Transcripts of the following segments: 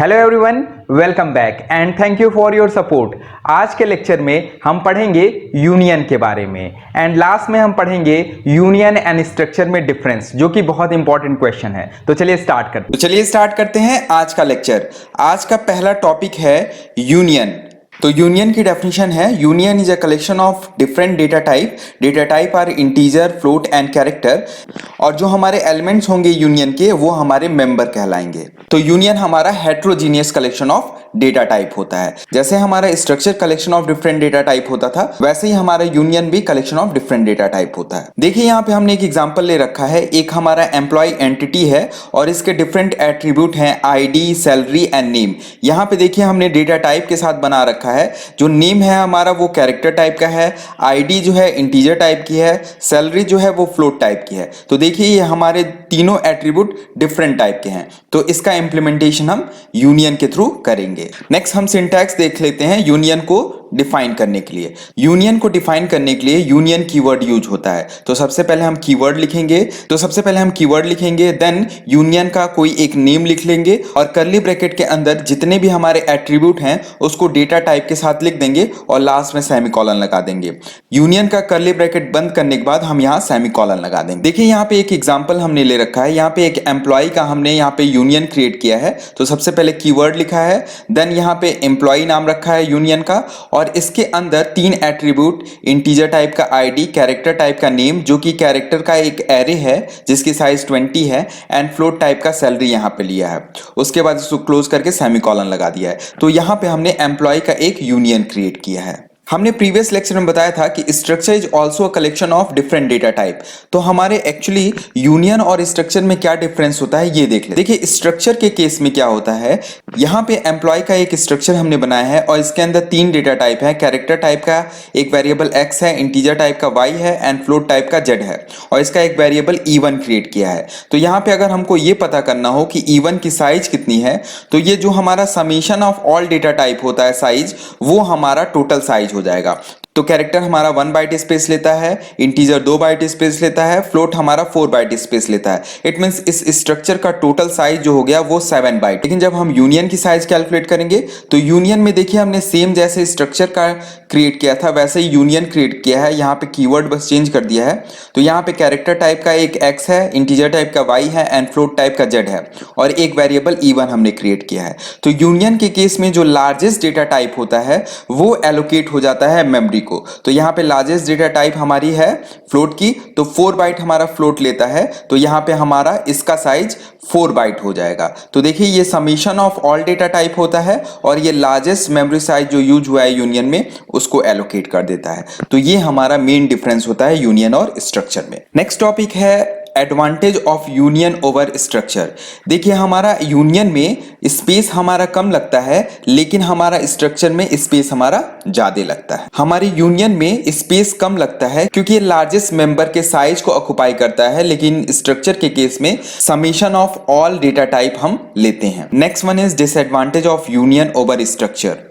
Hello everyone, welcome back and thank you for your support. आज के lecture में हम पढ़ेंगे यूनियन के बारे में एंड लास्ट में हम पढ़ेंगे यूनियन एंड स्ट्रक्चर में डिफरेंस, जो कि बहुत इंपॉर्टेंट क्वेश्चन है। तो चलिए स्टार्ट करते हैं आज का लेक्चर। आज का पहला टॉपिक है यूनियन। तो यूनियन की डेफिनेशन है, union is a collection of different data type are integer, float and character, और जो हमारे एलिमेंट्स होंगे यूनियन के वो हमारे मेंबर कहलाएंगे। तो यूनियन हमारा heterogeneous collection of data type होता है। जैसे हमारा structure collection of different data type होता था, वैसे ही हमारा यूनियन भी collection of different data type होता है। देखिए यहाँ पे हमने एक एग्जांपल ले रखा है। एक हमारा एम्प्लॉय एंटिटी है और इसके डिफरेंट एट्रीब्यूट हैं, आईडी, सैलरी एंड नेम। यहाँ पे देखिए हमने डेटा टाइप के साथ बना रखा है। जो नेम है हमारा वो कैरेक्टर टाइप का है, आईडी जो है इंटीजर टाइप की है, सैलरी जो है वो फ्लोट टाइप की है। तो देखिए ये हमारे तीनों एट्रीब्यूट डिफरेंट टाइप के हैं, तो इसका इंप्लीमेंटेशन हम यूनियन के थ्रू करेंगे। नेक्स्ट हम सिंटैक्स देख लेते हैं यूनियन को डिफाइन करने के लिए। यूनियन को डिफाइन करने के लिए यूनियन कीवर्ड यूज होता है। तो सबसे पहले हम कीवर्ड लिखेंगे, देन यूनियन का कोई एक नेम लिख लेंगे और कर्ली ब्रैकेट के अंदर जितने भी हमारे एट्रीब्यूट हैं उसको डेटा टाइप के साथ लिख देंगे और लास्ट में सेमीकोलन लगा देंगे। यूनियन का कर्ली ब्रैकेट बंद करने के बाद हम यहाँ सेमीकोलन लगा देंगे। देखिए यहाँ पे एक एग्जांपल हमने ले रखा है। यहाँ पे एक एम्प्लॉय का हमने यहाँ पे यूनियन क्रिएट किया है। तो सबसे पहले कीवर्ड लिखा है, देन यहाँ पे एम्प्लॉय नाम रखा है यूनियन का, और इसके अंदर तीन एट्रीब्यूट, इंटीजर टाइप का आईडी, कैरेक्टर टाइप का नेम जो कि कैरेक्टर का एक एरे है जिसकी साइज 20 है, एंड फ्लोट टाइप का सैलरी यहाँ पे लिया है। उसके बाद इसको क्लोज करके सेमीकोलन लगा दिया है। तो यहाँ पे हमने एम्प्लॉय का एक यूनियन क्रिएट किया है। हमने प्रीवियस लेक्चर में बताया था कि structure is also a collection of different data type. तो हमारे एक्चुअली यूनियन और स्ट्रक्चर में क्या डिफरेंस होता है ये देख ले। देखिए स्ट्रक्चर के केस में क्या होता है, यहाँ पे एम्प्लॉय का एक स्ट्रक्चर हमने बनाया है और इसके अंदर तीन डेटा टाइप है। कैरेक्टर टाइप का एक वेरिएबल एक्स है, इंटीजर टाइप का वाई है, एंड फ्लोट टाइप का जेड है, और इसका एक वेरिएबल E1 क्रिएट किया है। तो यहाँ पे अगर हमको ये पता करना हो कि E1 की साइज कितनी है, तो ये जो हमारा summation of all data type होता है साइज, वो हमारा टोटल साइज हो जाएगा। तो कैरेक्टर हमारा 1 बाइट स्पेस लेता है, इंटीजर 2 बाइट स्पेस लेता है, फ्लोट हमारा 4 बाइट स्पेस लेता है। इट मींस इस स्ट्रक्चर का टोटल साइज जो हो गया वो 7 बाइट। लेकिन जब हम यूनियन की साइज कैलकुलेट करेंगे तो यूनियन में देखिए हमने सेम जैसे स्ट्रक्चर का क्रिएट किया था वैसे ही यूनियन क्रिएट किया है। यहाँ पे कीवर्ड बस चेंज कर दिया है। तो यहाँ पे कैरेक्टर टाइप का एक एक्स है, इंटीजर टाइप का वाई है, एंड फ्लोट टाइप का जेड है, और एक वेरिएबल E1 हमने क्रिएट किया है। तो यूनियन के केस में जो लार्जेस्ट डेटा टाइप होता है वो एलोकेट हो जाता है मेमोरी को। तो यहाँ पे लार्जेस्ट डेटा टाइप हमारी है फ्लोट की, तो 4 बाइट हमारा फ्लोट लेता है। तो यहाँ पे हमारा इसका साइज 4 बाइट हो जाएगा। तो देखिए ये summation of all data type होता है और ये लार्जेस्ट मेमोरी साइज जो यूज हुआ है यूनियन में उसको एलोकेट कर देता है। तो ये हमारा मेन डिफरेंस होता है यूनियन और स्ट्रक्चर में। नेक्स्ट टॉपिक है advantage of union over structure. देखिए हमारा यूनियन में स्पेस हमारा कम लगता है, लेकिन हमारा स्ट्रक्चर में स्पेस हमारा ज्यादा लगता है। हमारी यूनियन में स्पेस कम लगता है क्योंकि ये लार्जेस्ट मेंबर के साइज को ऑक्युपाई करता है, लेकिन स्ट्रक्चर के केस में summation of all data type हम लेते हैं। Next one is disadvantage of union over structure.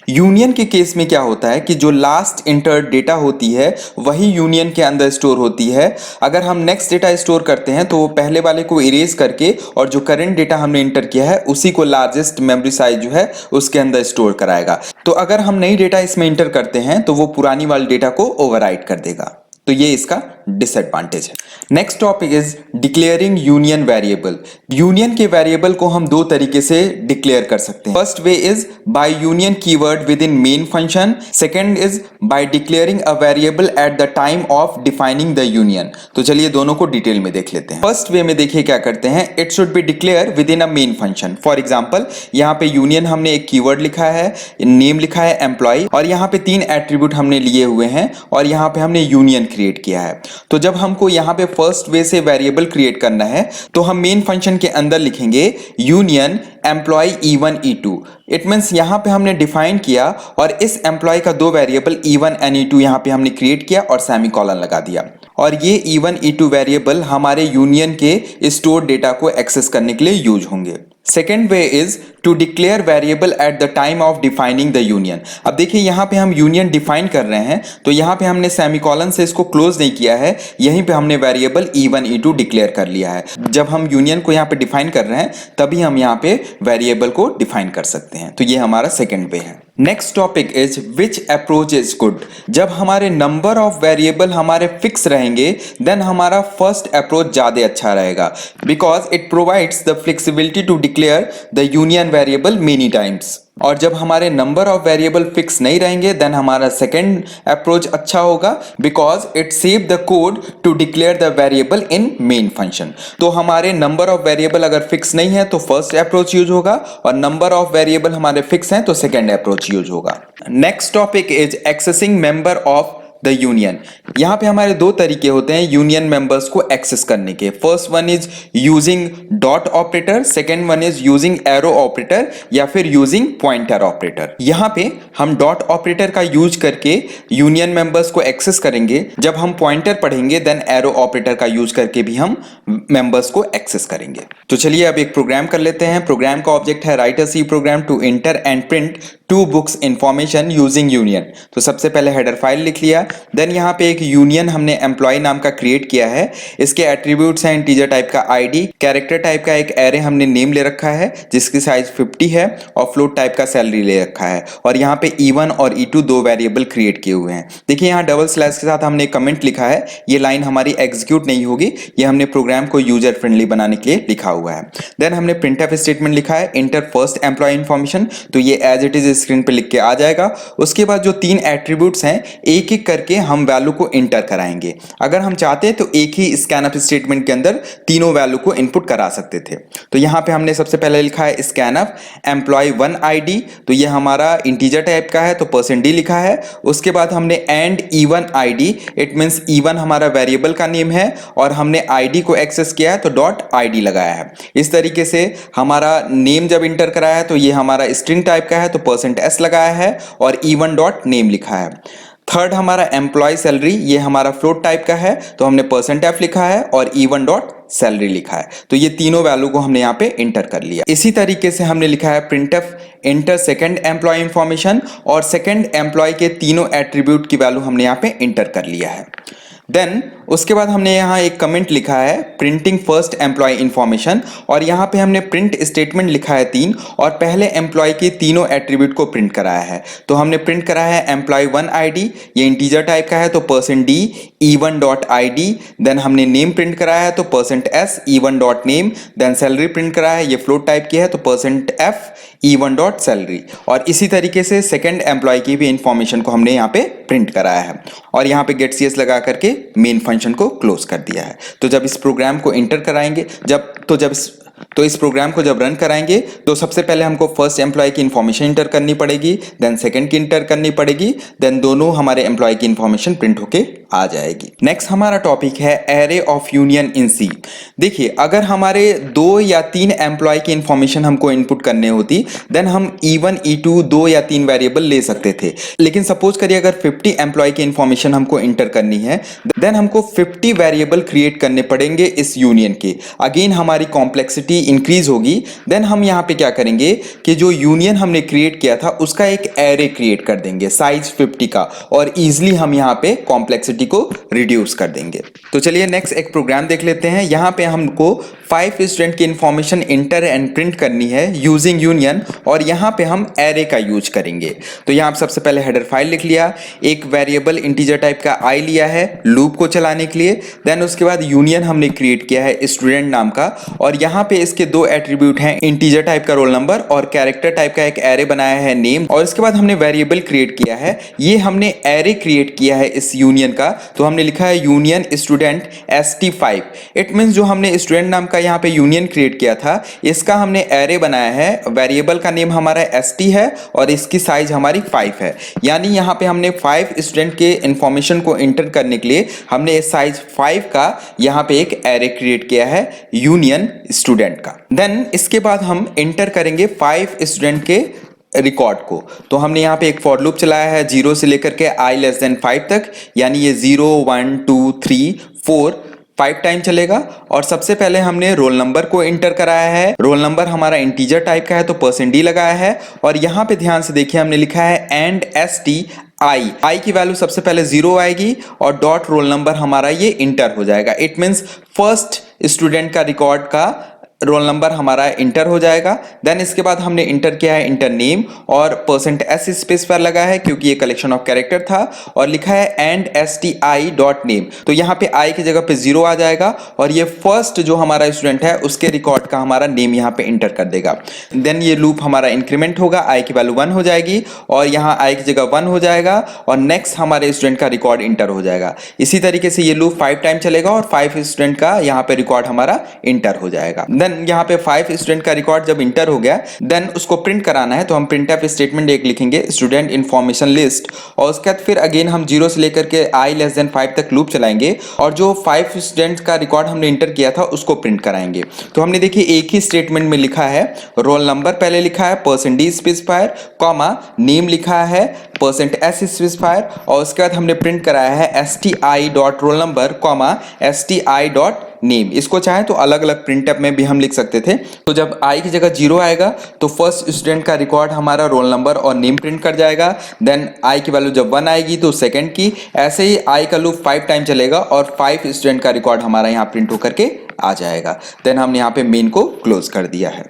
Union के केस में क्या होता है कि जो लास्ट इंटर्ड डेटा होती है वही यूनियन के अंदर स्टोर होती है। अगर हम नेक्स्ट डेटा स्टोर करते हैं तो वो पहले वाले को इरेज करके और जो करंट डेटा हमने इंटर किया है उसी को लार्जेस्ट मेमोरी साइज जो है उसके अंदर स्टोर कराएगा। तो अगर हम नई डेटा इसमें इंटर करते हैं तो वो पुरानी वाली डेटा को ओवरराइट कर देगा। तो ये इसका डिसएडवांटेज है। Next topic is declaring union variable. Union के वेरिएबल को हम दो तरीके से डिक्लेयर कर सकते हैं। First way is by union keyword with in main function. Second is by declaring a variable at the time of defining the union. तो चलिए दोनों को डिटेल में देख लेते हैं। फर्स्ट वे में देखिए क्या करते हैं, it should be declare with in a main function. For example यहाँ पे यूनियन हमने एक कीवर्ड लिखा है, नेम लिखा है एम्प्लॉय, और यहाँ पे तीन एट्रीब्यूट हमने लिए हुए हैं और यहाँ पे हमने यूनियन क्रिएट किया है। तो जब हमको यहाँ पे फर्स्ट वे से वेरिएबल क्रिएट करना है तो हम मेन फंक्शन के अंदर लिखेंगे union employ E1 E2। It means यहाँ पे हमने डिफाइन किया और इस एम्प्लॉय का दो वेरिएबल E1 एंड E2 यहाँ पे हमने क्रिएट किया और सेमीकोलन लगा दिया, और ये E1 E2 वेरिएबल हमारे यूनियन के स्टोर डेटा को एक्सेस करने के लिए यूज होंगे। Second way is to declare variable at the time of defining the union. अब देखिए यहाँ पे हम यूनियन डिफाइन कर रहे हैं, तो यहाँ पे हमने सेमीकोलन से इसको क्लोज नहीं किया है, यहीं पे हमने वेरिएबल e1 e2 डिक्लेयर कर लिया है। जब हम यूनियन को यहाँ पे डिफाइन कर रहे हैं तभी हम यहाँ पे वेरिएबल को डिफाइन कर सकते हैं। तो ये हमारा सेकंड वे है। Next topic is which approach is good. जब हमारे नंबर ऑफ वेरिएबल हमारे फिक्स रहेंगे देन हमारा फर्स्ट अप्रोच ज्यादा अच्छा रहेगा, because it provides the flexibility to declare the union variable many times. और जब हमारे नंबर ऑफ वेरिएबल फिक्स नहीं रहेंगे देन हमारा सेकेंड अप्रोच अच्छा होगा, because it save the code to declare the variable in main function. तो हमारे नंबर ऑफ वेरिएबल अगर फिक्स नहीं है तो फर्स्ट अप्रोच यूज होगा, और नंबर ऑफ वेरिएबल हमारे फिक्स हैं तो सेकेंड अप्रोच यूज होगा। Next topic is accessing member of the union. यहाँ पे हमारे दो तरीके होते हैं यूनियन मेंबर्स को एक्सेस करने के। First one is using dot operator, second one is using arrow operator या फिर यूजिंग पॉइंटर ऑपरेटर। यहाँ पे हम डॉट ऑपरेटर का यूज करके यूनियन मेंबर्स को एक्सेस करेंगे, जब हम पॉइंटर पढ़ेंगे देन एरो ऑपरेटर का यूज करके भी हम मेंबर्स को एक्सेस करेंगे। तो चलिए अब एक प्रोग्राम कर लेते हैं। प्रोग्राम का ऑब्जेक्ट है write a C program to enter and print to books information using union. तो सबसे पहले हेडर फाइल लिख लिया, देन यहाँ पे एक यूनियन हमने एम्प्लॉय नाम का क्रिएट किया है। इसके एट्रीब्यूट्स हैं इंटीजर टाइप का आईडी, कैरेक्टर टाइप का एक एरे हमने नेम ले रखा है जिसकी साइज 50 है, और फ्लोट टाइप का सैलरी ले रखा है, और यहाँ पे e1 और e2 दो वेरिएबल क्रिएट किए हुए हैं। देखिए यहाँ डबल स्लैश के साथ हमने कमेंट लिखा है, ये लाइन हमारी एग्जीक्यूट नहीं होगी, ये हमने प्रोग्राम को यूजर फ्रेंडली बनाने के लिए लिखा हुआ है। देन हमने प्रिंटफ स्टेटमेंट लिखा है इंटर फर्स्ट एम्प्लॉय इन्फॉर्मेशन, तो ये एज इट इज स्क्रीन पे लिख के आ जाएगा। उसके बाद जो तीन एट्रीब्यूट्स हैं एक एक करके हम वैल्यू को इंटर कराएंगे। अगर हम चाहते हैं तो एक ही स्कैनअप स्टेटमेंट के अंदर तीनों वैल्यू को इनपुट करा सकते थे। तो यहाँ पे हमने सबसे पहले लिखा है स्कैनअप एम्प्लॉय 1 आईडी, तो ये हमारा इंटीजर टाइप का है तो %d लिखा है। उसके बाद हमने and e1 ID, it means e1 हमारा वेरिएबल का नेम है और हमने आईडी को एक्सेस किया है तो डॉट आईडी लगाया है। इस तरीके से हमारा नेम जब इंटर कराया है तो ये हमारा स्ट्रिंग टाइप का है तो %s लगाया है और e1 डॉट नेम लिखा है। थर्ड हमारा एम्प्लॉय सैलरी, ये हमारा फ्लोट टाइप का है तो हमने %f लिखा है और e1 डॉट सैलरी लिखा है। तो ये तीनों वैल्यू को हमने यहाँ पे इंटर कर लिया। इसी तरीके से हमने लिखा है printf enter second employee information, और सेकंड एम्प्लॉय के तीनों एट्रीब्यूट की वैल्यू हमने यहाँ पे इंटर कर लिया है। देन उसके बाद हमने यहाँ एक कमेंट लिखा है प्रिंटिंग फर्स्ट एम्प्लॉय इंफॉर्मेशन, और यहाँ पे हमने प्रिंट स्टेटमेंट लिखा है 3 और पहले एम्प्लॉय के तीनों एट्रीब्यूट को प्रिंट कराया है। तो हमने प्रिंट कराया है एम्प्लॉय 1 आईडी, ये इंटीजर टाइप का है तो %d e1 dot ID, then हमने नेम प्रिंट कराया है तो %s e1 dot name, then salary print कराया है, ये फ्लोट टाइप की है तो %f e1 डॉट सैलरी। और इसी तरीके से सेकंड एम्प्लॉय की भी इंफॉर्मेशन को हमने यहाँ पे प्रिंट कराया है और यहाँ पे गेट cs लगा करके मेन फंक्शन को क्लोज कर दिया है। तो जब इस प्रोग्राम को इंटर कराएंगे इस प्रोग्राम को जब रन कराएंगे तो सबसे पहले हमको फर्स्ट एम्प्लॉय की इंफॉर्मेशन इंटर करनी पड़ेगी, देन सेकंड की इंटर करनी पड़ेगी, देन दोनों हमारे एम्प्लॉय की इंफॉर्मेशन प्रिंट होके आ जाएगी। नेक्स्ट हमारा टॉपिक है एरे ऑफ यूनियन इन सी। देखिए अगर हमारे 2 या 3 एम्प्लॉय की इंफॉर्मेशन हमको इनपुट करने होती देन हम e1 e2 2 या 3 वेरिएबल ले सकते थे, लेकिन सपोज करिए अगर 50 एम्प्लॉय की इंफॉर्मेशन हमको इंटर करनी है देन हमको 50 वेरिएबल क्रिएट करने पड़ेंगे इस यूनियन के। अगेन हमारी कॉम्प्लेक्सिटी इंक्रीज होगी। देन हम यहाँ पे क्या करेंगे कि जो यूनियन हमने क्रिएट किया था उसका एक एरे क्रिएट कर देंगे साइज 50 का, और इजीली हम यहाँ पे कॉम्प्लेक्सिटी को रिड्यूस कर देंगे। तो चलिए नेक्स्ट एक प्रोग्राम देख लेते हैं। यहाँ पे हमको 5 स्टूडेंट की इंफॉर्मेशन इंटर एंड प्रिंट करनी है यूजिंग यूनियन, और यहाँ पे हम एरे का यूज करेंगे। तो यहाँ सबसे पहले हेडर फाइल लिख लिया, एक वेरिएबल इंटीजर टाइप का आई लिया है लूप को चलाने के लिए। देन उसके बाद यूनियन हमने क्रिएट किया है स्टूडेंट नाम का, और यहाँ पे इसके दो एट्रीब्यूट हैं इंटीजर टाइप का रोल नंबर और कैरेक्टर टाइप का एक एरे बनाया है नेम, और इसके बाद हमने वेरिएबल क्रिएट किया है, ये हमने एरे क्रिएट किया है इस यूनियन का। तो हमने लिखा है union student st5। It means जो हमने स्टूडेंट नाम का यहाँ पे यूनियन क्रिएट किया था इसका हमने एरे बनाया है, वेरिएबल का नेम हमारा st है और इसकी साइज हमारी 5 है। यानी यहाँ पे हमने 5 स्टूडेंट के इंफॉर्मेशन को इंटर करने के लिए हमने इस साइज 5 का यहाँ पे एक एरे क्रिएट किया है यूनियन स्टूडेंट का। देन इसके बाद हम इंटर करेंगे 5 स्टूडेंट के रिकॉर्ड को। तो हमने यहाँ पे एक फॉर लूप चलाया है 0 से लेकर के i <5 तक, यानी ये 0 1 2 3 4 5 टाइम चलेगा और सबसे पहले हमने रोल नंबर को इंटर कराया है। रोल नंबर हमारा इंटीजर टाइप का है तो %d लगाया है और यहाँ पे ध्यान से देखिए हमने लिखा है एंड STI की वैल्यू सबसे पहले 0 आएगी और डॉट रोल नंबर हमारा ये इंटर हो जाएगा। इट मीन्स फर्स्ट स्टूडेंट का रिकॉर्ड का रोल नंबर हमारा इंटर हो जाएगा। देन इसके बाद हमने इंटर किया है इंटर नेम और %s स्पेस पर लगा है क्योंकि ये कलेक्शन ऑफ कैरेक्टर था और लिखा है एंड STI डॉट नेम। तो यहाँ पे आई की जगह पे 0 आ जाएगा और ये फर्स्ट जो हमारा स्टूडेंट है उसके रिकॉर्ड का हमारा नेम यहाँ पे इंटर कर देगा। देन ये लूप हमारा इंक्रीमेंट होगा, आई की वैल्यू 1 हो जाएगी और यहाँ आई की जगह 1 हो जाएगा और नेक्स्ट हमारे स्टूडेंट का रिकॉर्ड इंटर हो जाएगा। इसी तरीके से ये लूप 5 टाइम चलेगा और 5 स्टूडेंट का यहाँ पे रिकॉर्ड हमारा इंटर हो जाएगा। यहाँ पे 5 स्टूडेंट का रिकॉर्ड जब इंटर हो गया देन उसको प्रिंट कराना है तो हम प्रिंटफ स्टेटमेंट एक लिखेंगे स्टूडेंट इन्फॉर्मेशन लिस्ट और उसके बाद फिर अगेन हम 0 से लेकर के i<5 तक लूप चलाएंगे और जो 5 स्टूडेंट्स का रिकॉर्ड हमने इंटर किया था उसको प्रिंट कराएंगे। तो हमने देखिए एक ही स्टेटमेंट में लिखा है रोल नंबर पहले लिखा है %d स्पेसिफायर कॉमा नेम लिखा है %s स्पेसिफायर और उसके बाद हमने प्रिंट कराया है STI dot roll number comma STI dot name. इसको चाहे तो अलग अलग प्रिंटअप में भी हम लिख सकते थे। तो जब आई की जगह 0 आएगा तो फर्स्ट स्टूडेंट का रिकॉर्ड हमारा रोल नंबर और नेम प्रिंट कर जाएगा। देन आई की वैल्यू जब 1 आएगी तो सेकंड की, ऐसे ही आई का लूप 5 टाइम चलेगा और 5 स्टूडेंट का रिकॉर्ड हमारा यहाँ प्रिंट होकर के आ जाएगा। देन हमने यहाँ पे मेन को क्लोज कर दिया है।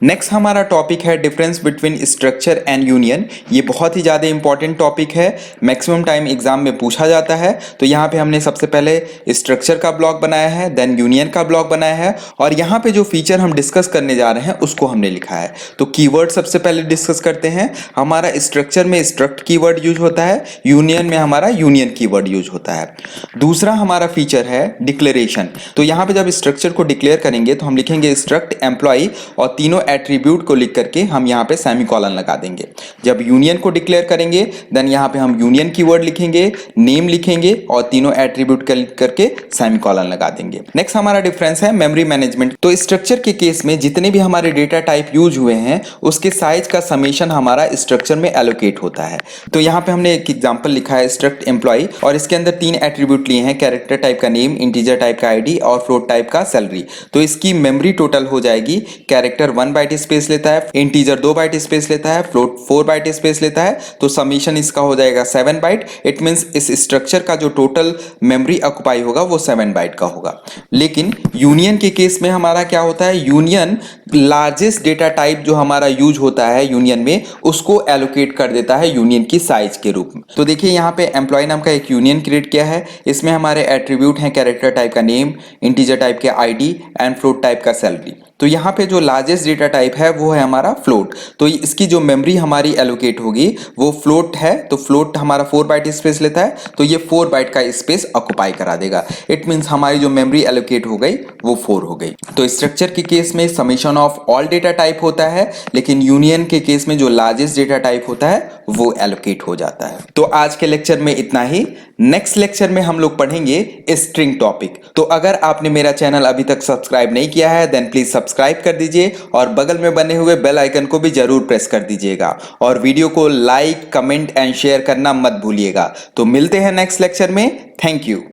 नेक्स्ट हमारा टॉपिक है difference between structure and union. ये बहुत ही ज़्यादा इंपॉर्टेंट टॉपिक है, मैक्सिमम टाइम एग्जाम में पूछा जाता है। तो यहाँ पे हमने सबसे पहले स्ट्रक्चर का ब्लॉक बनाया है, देन यूनियन का ब्लॉक बनाया है और यहाँ पे जो फीचर हम डिस्कस करने जा रहे हैं उसको हमने लिखा है। तो कीवर्ड सबसे पहले डिस्कस करते हैं। हमारा स्ट्रक्चर में स्ट्रक्ट कीवर्ड यूज होता है, यूनियन में हमारा यूनियन कीवर्ड यूज होता है। दूसरा हमारा फीचर है डिक्लेरेशन। तो यहाँ पे जब स्ट्रक्चर को डिक्लेयर करेंगे तो हम लिखेंगे स्ट्रक्ट एम्प्लॉय और तीनों एट्रीब्यूट को लिख करके हम यहाँ पे सेमीकोलन लगा देंगे। जब यूनियन को डिक्लेयर करेंगे देन यहाँ पे हम यूनियन कीवर्ड लिखेंगे, नेम लिखेंगे और तीनों एट्रीब्यूट का लिख करके सेमीकोलन लगा देंगे। नेक्स्ट हमारा डिफरेंस है मेमोरी मैनेजमेंट। तो स्ट्रक्चर के केस में जितने भी हमारे डेटा टाइप यूज हुए हैं उसके साइज का समेशन हमारा स्ट्रक्चर में एलोकेट होता है। तो यहाँ पे हमने एक एग्जाम्पल लिखा है स्ट्रक्ट एम्प्लॉय और इसके अंदर 3 एट्रीब्यूट लिए हैं, कैरेक्टर टाइप का नेम, इंटीजर टाइप का ID और फ्लोट टाइप का सैलरी। तो इसकी मेमोरी टोटल हो जाएगी, कैरेक्टर 1 बाइट स्पेस लेता है, इंटीजर 2 बाइट स्पेस लेता है, फ्लोट 4 बाइट स्पेस लेता है। तो समीशन इसका हो जाएगा 7 बाइट। इट मींस इस स्ट्रक्चर का जो टोटल मेमोरी ऑक्युपाई होगा वो 7 बाइट का होगा। लेकिन यूनियन के केस में हमारा क्या होता है, यूनियन लार्जेस्ट डेटा टाइप जो हमारा यूज होता है यूनियन में उसको एलोकेट कर देता है यूनियन की साइज के रूप में। तो देखिए यहाँ पे एम्प्लॉय नाम का एक यूनियन क्रिएट किया है। इसमें हमारे एट्रीब्यूट हैं कैरेक्टर टाइप का नेम, इंटीजर टाइप के ID एंड फ्लोट टाइप का सैलरी। तो यहाँ पे जो लार्जेस्ट डेटा टाइप है वो है हमारा फ्लोट। तो इसकी जो मेमोरी हमारी एलोकेट होगी वो फ्लोट है। तो फ्लोट हमारा 4 बाइट स्पेस लेता है तो ये 4 बाइट का स्पेस ऑक्युपाई करा देगा। इट मींस हमारी जो मेमोरी एलोकेट हो गई वो 4 हो गई। तो स्ट्रक्चर के केस में summation of all data type होता है, लेकिन यूनियन के केस में जो लार्जेस्ट डेटा टाइप होता है वो एलोकेट हो जाता है। तो आज के लेक्चर में इतना ही। नेक्स्ट लेक्चर में हम लोग पढ़ेंगे स्ट्रिंग टॉपिक। तो अगर आपने मेरा चैनल अभी तक सब्सक्राइब नहीं किया है देन प्लीज सब्सक्राइब कर दीजिए और बगल में बने हुए बेल आइकन को भी जरूर प्रेस कर दीजिएगा और वीडियो को लाइक, कमेंट एंड शेयर करना मत भूलिएगा। तो मिलते हैं नेक्स्ट लेक्चर में। Thank you.